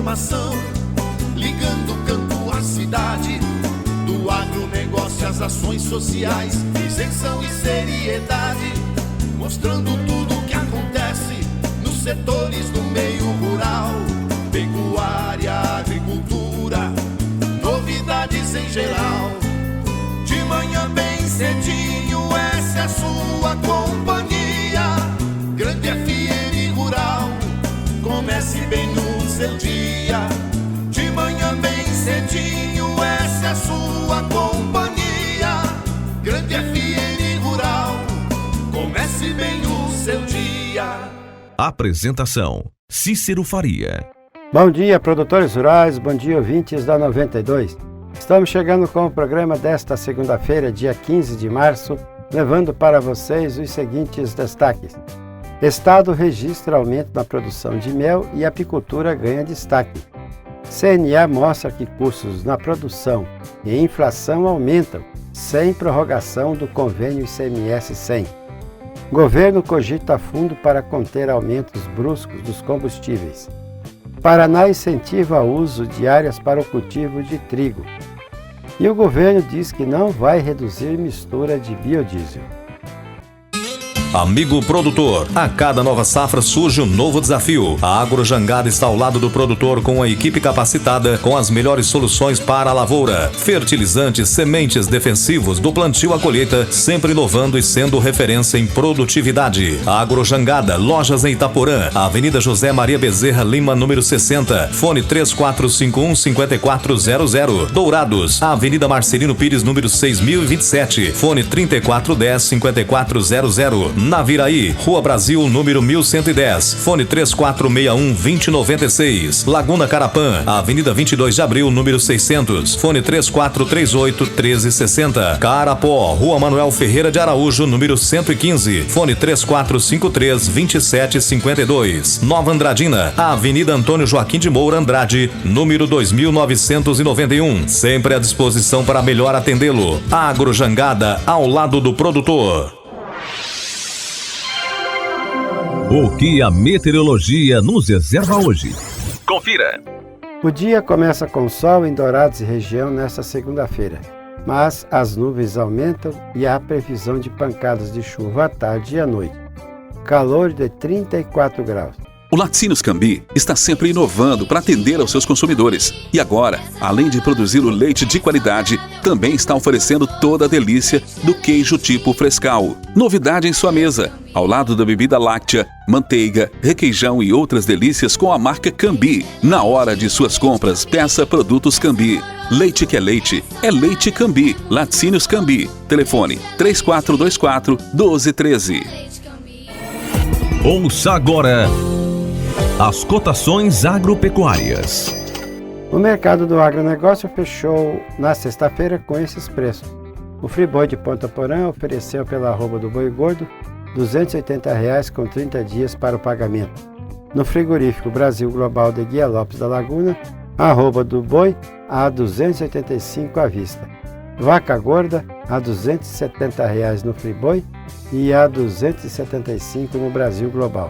informação, ligando o campo à cidade, do agronegócio às ações sociais, isenção e seriedade, mostrando tudo o que acontece nos setores do meio rural, pecuária, agricultura, novidades em geral. De manhã bem cedinho, essa é a sua companhia, Grande FM Rural. Comece bem no seu dia, de manhã bem cedinho, essa é a sua companhia, Grande FM Rural. Comece bem o seu dia. Apresentação: Cícero Faria. Bom dia, produtores rurais, bom dia, ouvintes da 92. Estamos chegando com o programa desta segunda-feira, dia 15 de março, levando para vocês os seguintes destaques. Estado registra aumento na produção de mel e a apicultura ganha destaque. CNA mostra que custos na produção e inflação aumentam, sem prorrogação do convênio ICMS 100. Governo cogita fundo para conter aumentos bruscos dos combustíveis. Paraná incentiva o uso de áreas para o cultivo de trigo. E o governo diz que não vai reduzir mistura de biodiesel. Amigo produtor, a cada nova safra surge um novo desafio. A Agrojangada está ao lado do produtor com a equipe capacitada com as melhores soluções para a lavoura. Fertilizantes, sementes, defensivos, do plantio à colheita, sempre inovando e sendo referência em produtividade. A Agrojangada, lojas em Itaporã, Avenida José Maria Bezerra Lima, número 60, fone 3451-5400. Dourados, Avenida Marcelino Pires, número 6027, fone 3410-5400. Naviraí, Rua Brasil, número 1110, fone 3461-2096. Laguna Carapã, Avenida 22 de Abril, número 600, fone 3438-1360. Carapó, Rua Manuel Ferreira de Araújo, número 115, fone 3453-2752. Nova Andradina, Avenida Antônio Joaquim de Moura Andrade, número 2991, sempre à disposição para melhor atendê-lo. Agrojangada, ao lado do produtor. O que a meteorologia nos reserva hoje? Confira! O dia começa com sol em Dourados e região nesta segunda-feira, mas as nuvens aumentam e há previsão de pancadas de chuva à tarde e à noite. Calor de 34 graus. O Laticínios Cambi está sempre inovando para atender aos seus consumidores. E agora, além de produzir o leite de qualidade, também está oferecendo toda a delícia do queijo tipo Frescal. Novidade em sua mesa, ao lado da bebida láctea, manteiga, requeijão e outras delícias com a marca Cambi. Na hora de suas compras, peça produtos Cambi. Leite que é Leite Cambi. Laticínios Cambi. Telefone 3424-1213. Ouça agora as cotações agropecuárias. O mercado do agronegócio fechou na sexta-feira com esses preços. O Friboi de Ponta Porã ofereceu pela arroba do boi gordo R$ 280,00 com 30 dias para o pagamento. No frigorífico Brasil Global de Guia Lopes da Laguna, a arroba do boi a R$ 285,00 à vista. Vaca gorda a R$ 270,00 no Friboi e a R$ 275,00 no Brasil Global.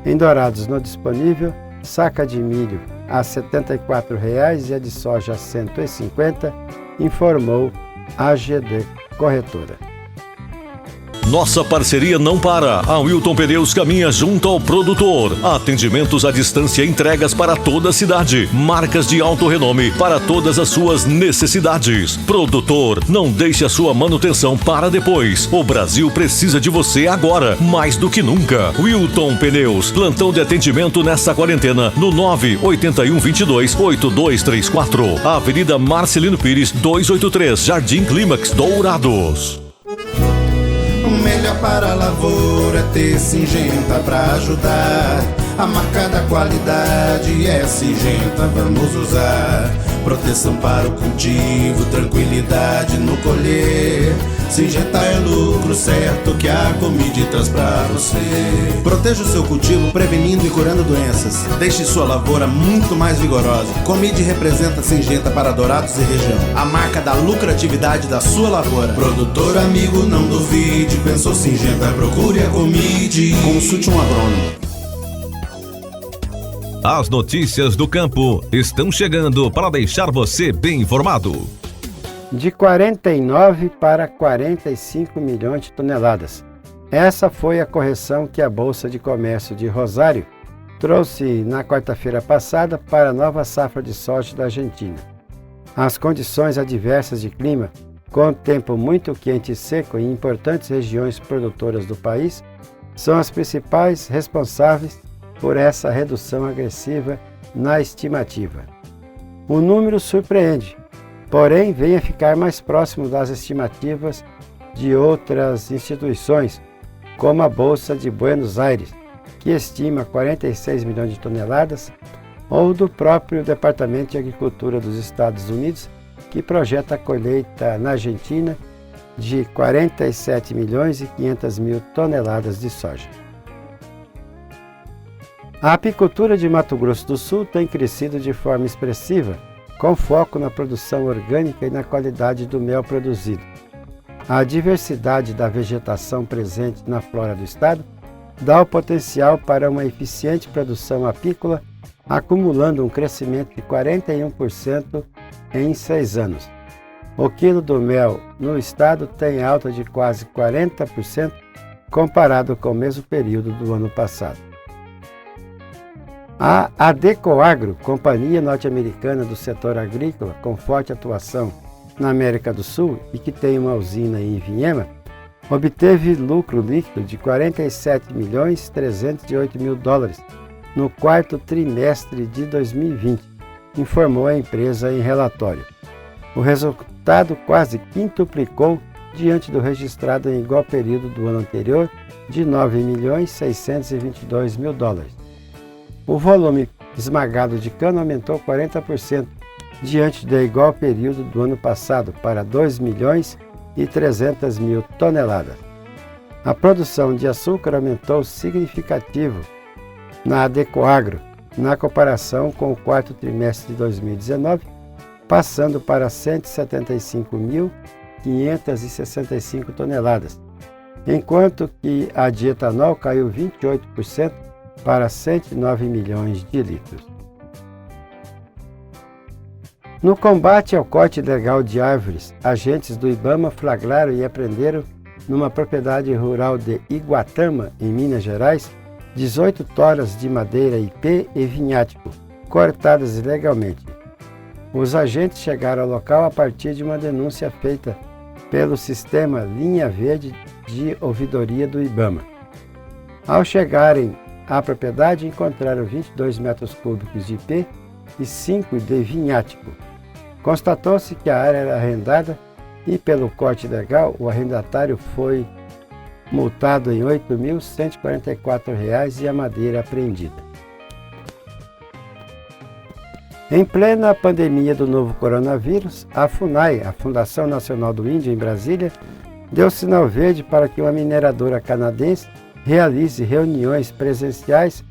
Em Dourados, no disponível, saca de milho a R$ 74,00 e a de soja a R$ 150,00, informou a AGD Corretora. Nossa parceria não para. A Wilton Pneus caminha junto ao produtor. Atendimentos à distância e entregas para toda a cidade. Marcas de alto renome para todas as suas necessidades. Produtor, não deixe a sua manutenção para depois. O Brasil precisa de você agora, mais do que nunca. Wilton Pneus, plantão de atendimento nesta quarentena no 981228234. Avenida Marcelino Pires, 283, Jardim Clímax, Dourados. O melhor para a lavoura é ter Syngenta pra ajudar. A marca da qualidade é Syngenta, vamos usar. Proteção para o cultivo, tranquilidade no colher. Syngenta é lucro certo que a Comid traz pra você. Proteja o seu cultivo prevenindo e curando doenças. Deixe sua lavoura muito mais vigorosa. Comid representa Syngenta para Dourados e região. A marca da lucratividade da sua lavoura. Produtor amigo, não duvide. Pensou Syngenta, procure a Comid. Consulte um agrônomo. As notícias do campo estão chegando para deixar você bem informado. De 49 para 45 milhões de toneladas. Essa foi a correção que a Bolsa de Comércio de Rosário trouxe na quarta-feira passada para a nova safra de soja da Argentina. As condições adversas de clima, com tempo muito quente e seco em importantes regiões produtoras do país, são as principais responsáveis por essa redução agressiva na estimativa. O número surpreende, porém vem a ficar mais próximo das estimativas de outras instituições, como a Bolsa de Buenos Aires, que estima 46 milhões de toneladas, ou do próprio Departamento de Agricultura dos Estados Unidos, que projeta a colheita na Argentina de 47 milhões e 500 mil toneladas de soja. A apicultura de Mato Grosso do Sul tem crescido de forma expressiva, com foco na produção orgânica e na qualidade do mel produzido. A diversidade da vegetação presente na flora do estado dá o potencial para uma eficiente produção apícola, acumulando um crescimento de 41% em 6 anos. O quilo do mel no estado tem alta de quase 40% comparado com o mesmo período do ano passado. A Adecoagro, companhia norte-americana do setor agrícola com forte atuação na América do Sul e que tem uma usina em Ivinhema, obteve lucro líquido de 47 milhões 308 mil dólares no quarto trimestre de 2020, informou a empresa em relatório. O resultado quase quintuplicou diante do registrado em igual período do ano anterior de 9 milhões 622 mil dólares. O volume esmagado de cana aumentou 40% diante do igual período do ano passado para 2 milhões e 300 mil toneladas. A produção de açúcar aumentou significativo na Adecoagro, na comparação com o quarto trimestre de 2019, passando para 175.565 toneladas, enquanto que a de etanol caiu 28% para 109 milhões de litros. No combate ao corte ilegal de árvores, agentes do IBAMA flagraram e apreenderam numa propriedade rural de Iguatama, em Minas Gerais, 18 toras de madeira IP e vinhático, cortadas ilegalmente. Os agentes chegaram ao local a partir de uma denúncia feita pelo sistema Linha Verde de ouvidoria do IBAMA. Ao chegarem à propriedade, encontraram 22 metros cúbicos de IP e 5 de vinhático. Constatou-se que a área era arrendada e, pelo corte ilegal, o arrendatário foi multado em R$ 8.144 e a madeira apreendida. Em plena pandemia do novo coronavírus, a FUNAI, a Fundação Nacional do Índio em Brasília, deu sinal verde para que uma mineradora canadense realize reuniões presenciais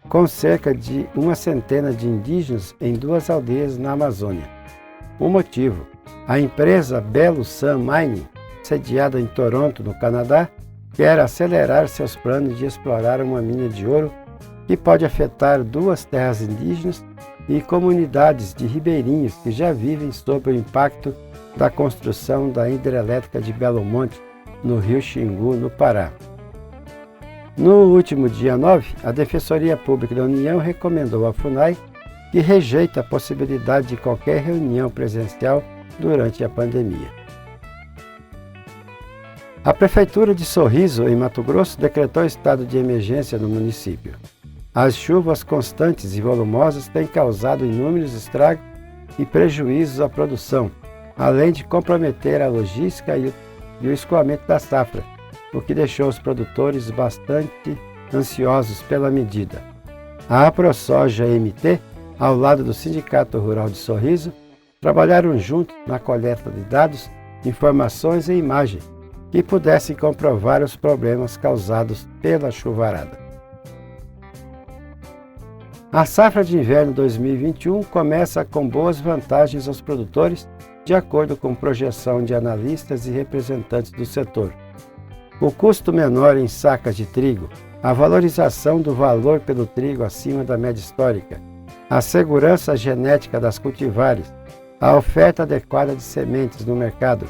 com cerca de 100 de indígenas em 2 aldeias na Amazônia. O motivo: a empresa Belo Sun Mining, sediada em Toronto, no Canadá, quer acelerar seus planos de explorar uma mina de ouro que pode afetar 2 terras indígenas e comunidades de ribeirinhos que já vivem sob o impacto da construção da hidrelétrica de Belo Monte, no Rio Xingu, no Pará. No último dia 9, a Defensoria Pública da União recomendou à FUNAI que rejeita a possibilidade de qualquer reunião presencial durante a pandemia. A Prefeitura de Sorriso, em Mato Grosso, decretou estado de emergência no município. As chuvas constantes e volumosas têm causado inúmeros estragos e prejuízos à produção, além de comprometer a logística e o escoamento da safra, o que deixou os produtores bastante ansiosos pela medida. A AproSoja MT, ao lado do Sindicato Rural de Sorriso, trabalharam juntos na coleta de dados, informações e imagens que pudessem comprovar os problemas causados pela chuvarada. A safra de inverno 2021 começa com boas vantagens aos produtores, de acordo com projeção de analistas e representantes do setor. O custo menor em sacas de trigo a valorização do valor pelo trigo acima da média histórica, a segurança genética das cultivares, a oferta adequada de sementes no mercado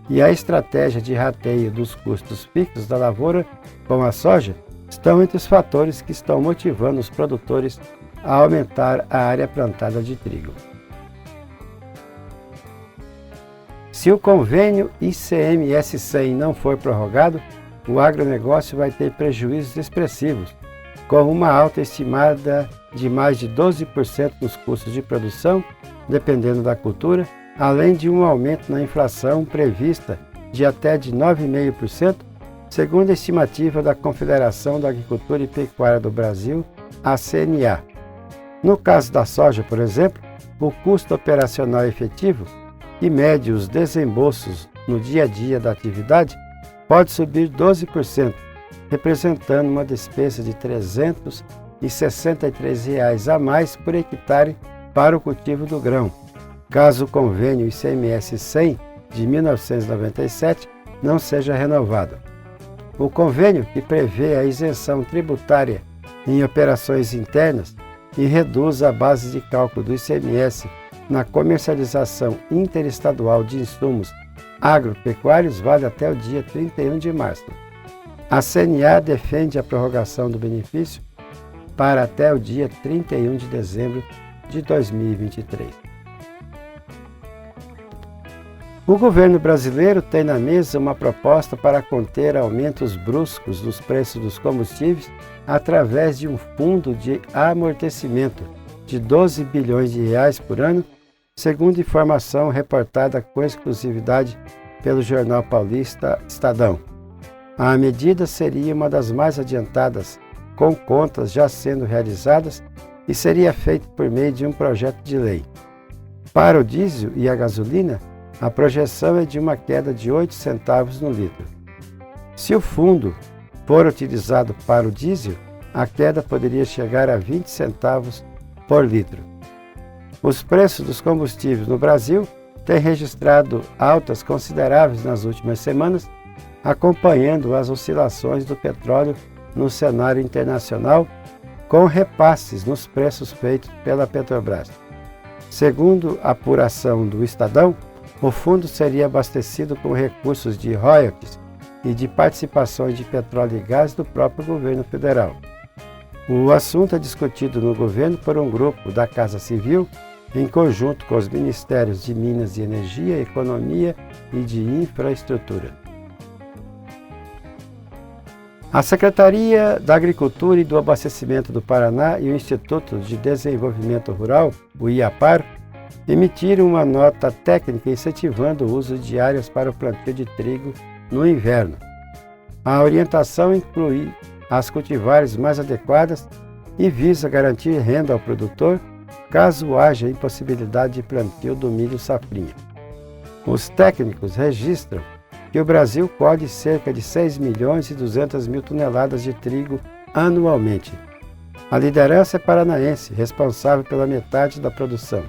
e a estratégia de rateio dos custos fixos da lavoura com a soja estão entre os fatores que estão motivando os produtores a aumentar a área plantada de trigo. Se o convênio ICMS-100 não for prorrogado, o agronegócio vai ter prejuízos expressivos, com uma alta estimada de mais de 12% nos custos de produção, dependendo da cultura, além de um aumento na inflação prevista de até de 9,5%, segundo a estimativa da Confederação da Agricultura e Pecuária do Brasil, a CNA. No caso da soja, por exemplo, o custo operacional efetivo, que mede os desembolsos no dia a dia da atividade, pode subir 12%, representando uma despesa de R$ 363 a mais por hectare para o cultivo do grão, caso o convênio ICMS-100 de 1997 não seja renovado. O convênio, que prevê a isenção tributária em operações internas e reduz a base de cálculo do ICMS na comercialização interestadual de insumos agropecuários, vale até o dia 31 de março. A CNA defende a prorrogação do benefício para até o dia 31 de dezembro de 2023. O governo brasileiro tem na mesa uma proposta para conter aumentos bruscos dos preços dos combustíveis através de um fundo de amortecimento de 12 bilhões de reais por ano, segundo informação reportada com exclusividade pelo jornal paulista Estadão. A medida seria uma das mais adiantadas, com contas já sendo realizadas, e seria feita por meio de um projeto de lei. Para o diesel e a gasolina, a projeção é de uma queda de 8 centavos no litro. Se o fundo for utilizado para o diesel, a queda poderia chegar a 20 centavos por litro. Os preços dos combustíveis no Brasil têm registrado altas consideráveis nas últimas semanas, acompanhando as oscilações do petróleo no cenário internacional, com repasses nos preços feitos pela Petrobras. Segundo a apuração do Estadão, o fundo seria abastecido com recursos de royalties e de participações de petróleo e gás do próprio governo federal. O assunto é discutido no governo por um grupo da Casa Civil, em conjunto com os Ministérios de Minas e Energia, Economia e de Infraestrutura. A Secretaria da Agricultura e do Abastecimento do Paraná e o Instituto de Desenvolvimento Rural, o IAPAR, emitiram uma nota técnica incentivando o uso de áreas para o plantio de trigo no inverno. A orientação inclui as cultivares mais adequadas e visa garantir renda ao produtor caso haja impossibilidade de plantio do milho safrinha. Os técnicos registram que o Brasil colhe cerca de 6 milhões e 200 mil toneladas de trigo anualmente. A liderança é paranaense, responsável pela metade da produção.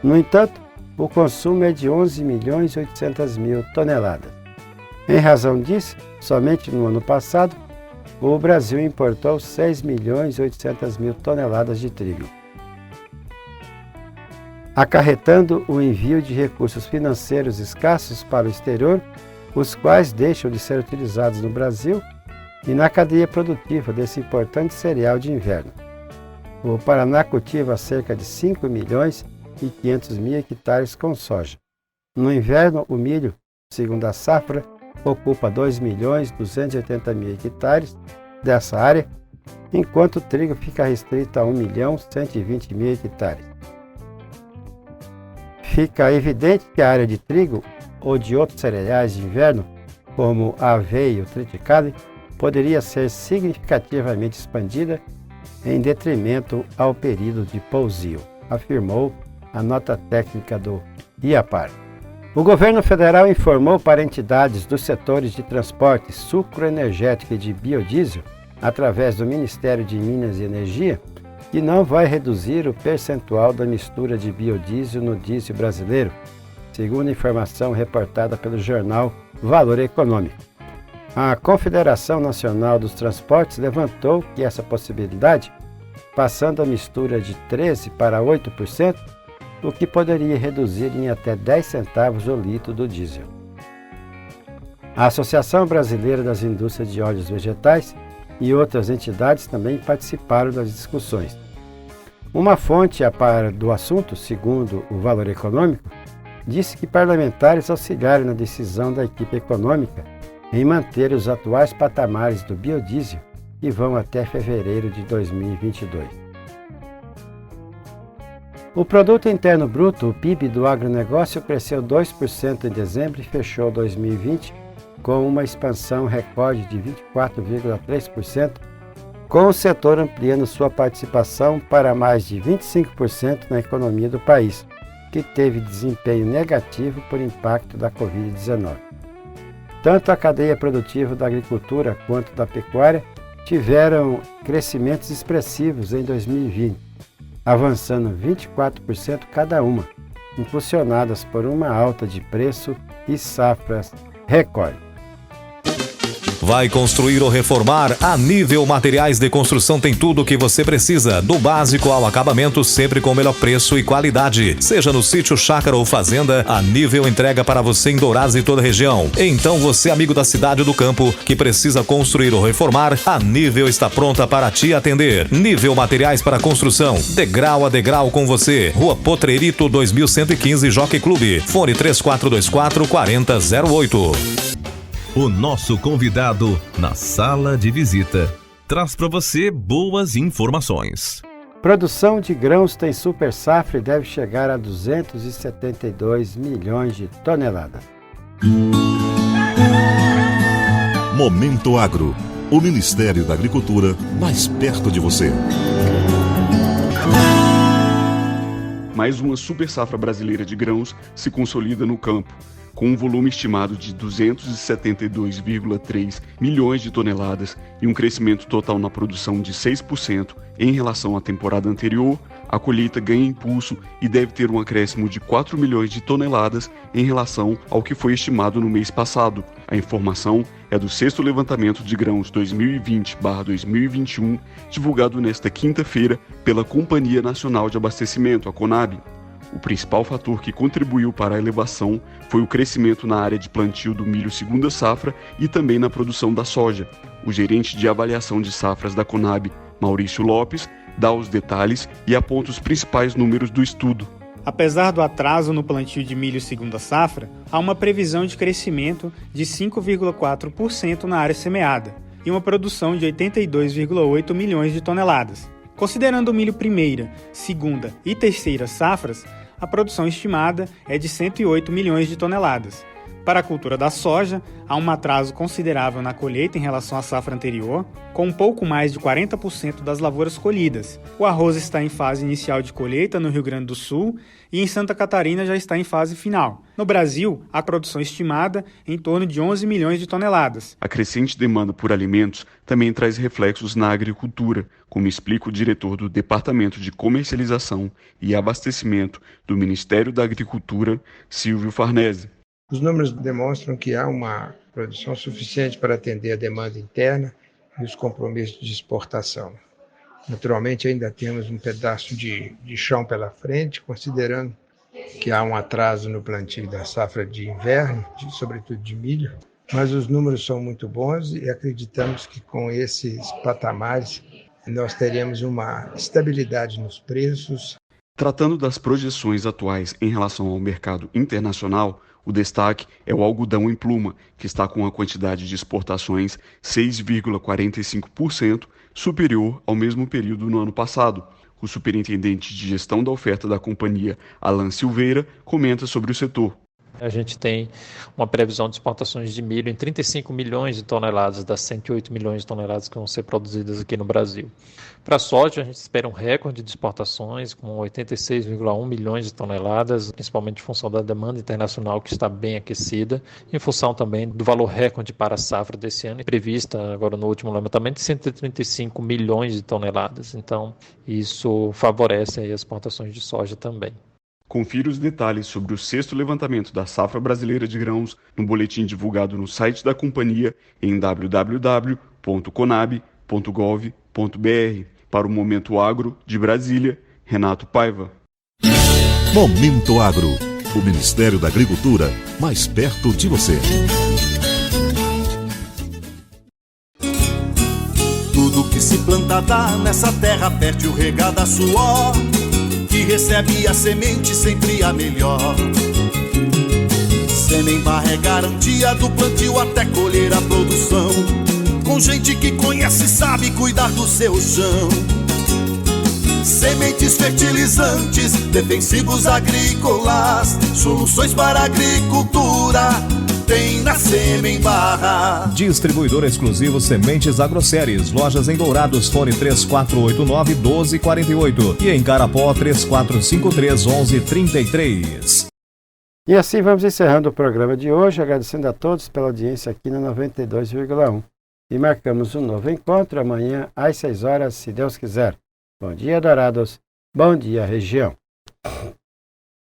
No entanto, o consumo é de 11 milhões e 800 mil toneladas. Em razão disso, somente no ano passado, o Brasil importou 6 milhões e 800 mil toneladas de trigo, acarretando o envio de recursos financeiros escassos para o exterior, os quais deixam de ser utilizados no Brasil e na cadeia produtiva desse importante cereal de inverno. O Paraná cultiva cerca de 5 milhões e 500 mil hectares com soja. No inverno, o milho, segundo a safra, ocupa 2 milhões e 280 mil hectares dessa área, enquanto o trigo fica restrito a 1 milhão e 120 mil hectares. Fica evidente que a área de trigo ou de outros cereais de inverno, como a aveia e o triticale, poderia ser significativamente expandida em detrimento ao período de pousio, afirmou a nota técnica do IAPAR. O governo federal informou para entidades dos setores de transporte, sucro energético e de biodiesel, através do Ministério de Minas e Energia, que não vai reduzir o percentual da mistura de biodiesel no diesel brasileiro, segundo a informação reportada pelo jornal Valor Econômico. A Confederação Nacional dos Transportes levantou que essa possibilidade, passando a mistura de 13% para 8%, o que poderia reduzir em até 10 centavos o litro do diesel. A Associação Brasileira das Indústrias de Óleos Vegetais e outras entidades também participaram das discussões. Uma fonte a par do assunto, segundo o Valor Econômico, disse que parlamentares auxiliaram na decisão da equipe econômica em manter os atuais patamares do biodiesel, que vão até fevereiro de 2022. O Produto Interno Bruto, o PIB do agronegócio, cresceu 2% em dezembro e fechou 2020 com uma expansão recorde de 24,3%, com o setor ampliando sua participação para mais de 25% na economia do país, que teve desempenho negativo por impacto da Covid-19. Tanto a cadeia produtiva da agricultura quanto da pecuária tiveram crescimentos expressivos em 2020, avançando 24% cada uma, impulsionadas por uma alta de preço e safras recorde. Vai construir ou reformar? A Nível Materiais de Construção tem tudo o que você precisa, do básico ao acabamento, sempre com o melhor preço e qualidade. Seja no sítio, chácara ou fazenda, a Nível entrega para você em Dourados e toda a região. Então você, amigo da cidade ou do campo, que precisa construir ou reformar, a Nível está pronta para te atender. Nível Materiais para Construção, degrau a degrau com você. Rua Potrerito 2115, Jockey Clube. Fone 3424-4008. O nosso convidado na sala de visita traz para você boas informações. Produção de grãos tem super safra e deve chegar a 272 milhões de toneladas. Momento Agro, o Ministério da Agricultura mais perto de você. Mais uma super safra brasileira de grãos se consolida no campo, com um volume estimado de 272,3 milhões de toneladas e um crescimento total na produção de 6% em relação à temporada anterior. A colheita ganha impulso e deve ter um acréscimo de 4 milhões de toneladas em relação ao que foi estimado no mês passado. A informação é do 6º Levantamento de Grãos 2020/2021, divulgado nesta quinta-feira pela Companhia Nacional de Abastecimento, a CONAB. O principal fator que contribuiu para a elevação foi o crescimento na área de plantio do milho segunda safra e também na produção da soja. O gerente de avaliação de safras da CONAB, Maurício Lopes, dá os detalhes e aponta os principais números do estudo. Apesar do atraso no plantio de milho segunda safra, há uma previsão de crescimento de 5,4% na área semeada e uma produção de 82,8 milhões de toneladas. Considerando o milho primeira, segunda e terceira safras, a produção estimada é de 108 milhões de toneladas. Para a cultura da soja, há um atraso considerável na colheita em relação à safra anterior, com um pouco mais de 40% das lavouras colhidas. O arroz está em fase inicial de colheita no Rio Grande do Sul e em Santa Catarina já está em fase final. No Brasil, a produção estimada é em torno de 11 milhões de toneladas. A crescente demanda por alimentos também traz reflexos na agricultura, como explica o diretor do Departamento de Comercialização e Abastecimento do Ministério da Agricultura, Silvio Farnese. Os números demonstram que há uma produção suficiente para atender a demanda interna e os compromissos de exportação. Naturalmente, ainda temos um pedaço de chão pela frente, considerando que há um atraso no plantio da safra de inverno, sobretudo de milho, mas os números são muito bons e acreditamos que com esses patamares nós teremos uma estabilidade nos preços. Tratando das projeções atuais em relação ao mercado internacional, o destaque é o algodão em pluma, que está com a quantidade de exportações 6,45% superior ao mesmo período no ano passado. O superintendente de gestão da oferta da companhia, Alan Silveira, comenta sobre o setor. A gente tem uma previsão de exportações de milho em 35 milhões de toneladas das 108 milhões de toneladas que vão ser produzidas aqui no Brasil. Para a soja, a gente espera um recorde de exportações com 86,1 milhões de toneladas, principalmente em função da demanda internacional que está bem aquecida, em função também do valor recorde para a safra desse ano, prevista agora no último levantamento de 135 milhões de toneladas. Então, isso favorece aí as exportações de soja também. Confira os detalhes sobre o 6º levantamento da safra brasileira de grãos no boletim divulgado no site da companhia em www.conab.gov.br. Para o Momento Agro, de Brasília, Renato Paiva. Momento Agro, o Ministério da Agricultura, mais perto de você. Tudo que se planta dá nessa terra fértil regada a suor, que recebe a semente sempre a melhor. Semear é garantia do plantio até colher a produção, com gente que conhece e sabe cuidar do seu chão. Sementes fertilizantes, defensivos agrícolas, soluções para a agricultura tem na Semembarra. Distribuidor exclusivo Sementes Agroceres. Lojas em Dourados, fone 3489-1248 e em Carapó 3453-1133. E assim vamos encerrando o programa de hoje, agradecendo a todos pela audiência aqui no 92,1. E marcamos um novo encontro amanhã às 6 horas, se Deus quiser. Bom dia, Dourados. Bom dia, região.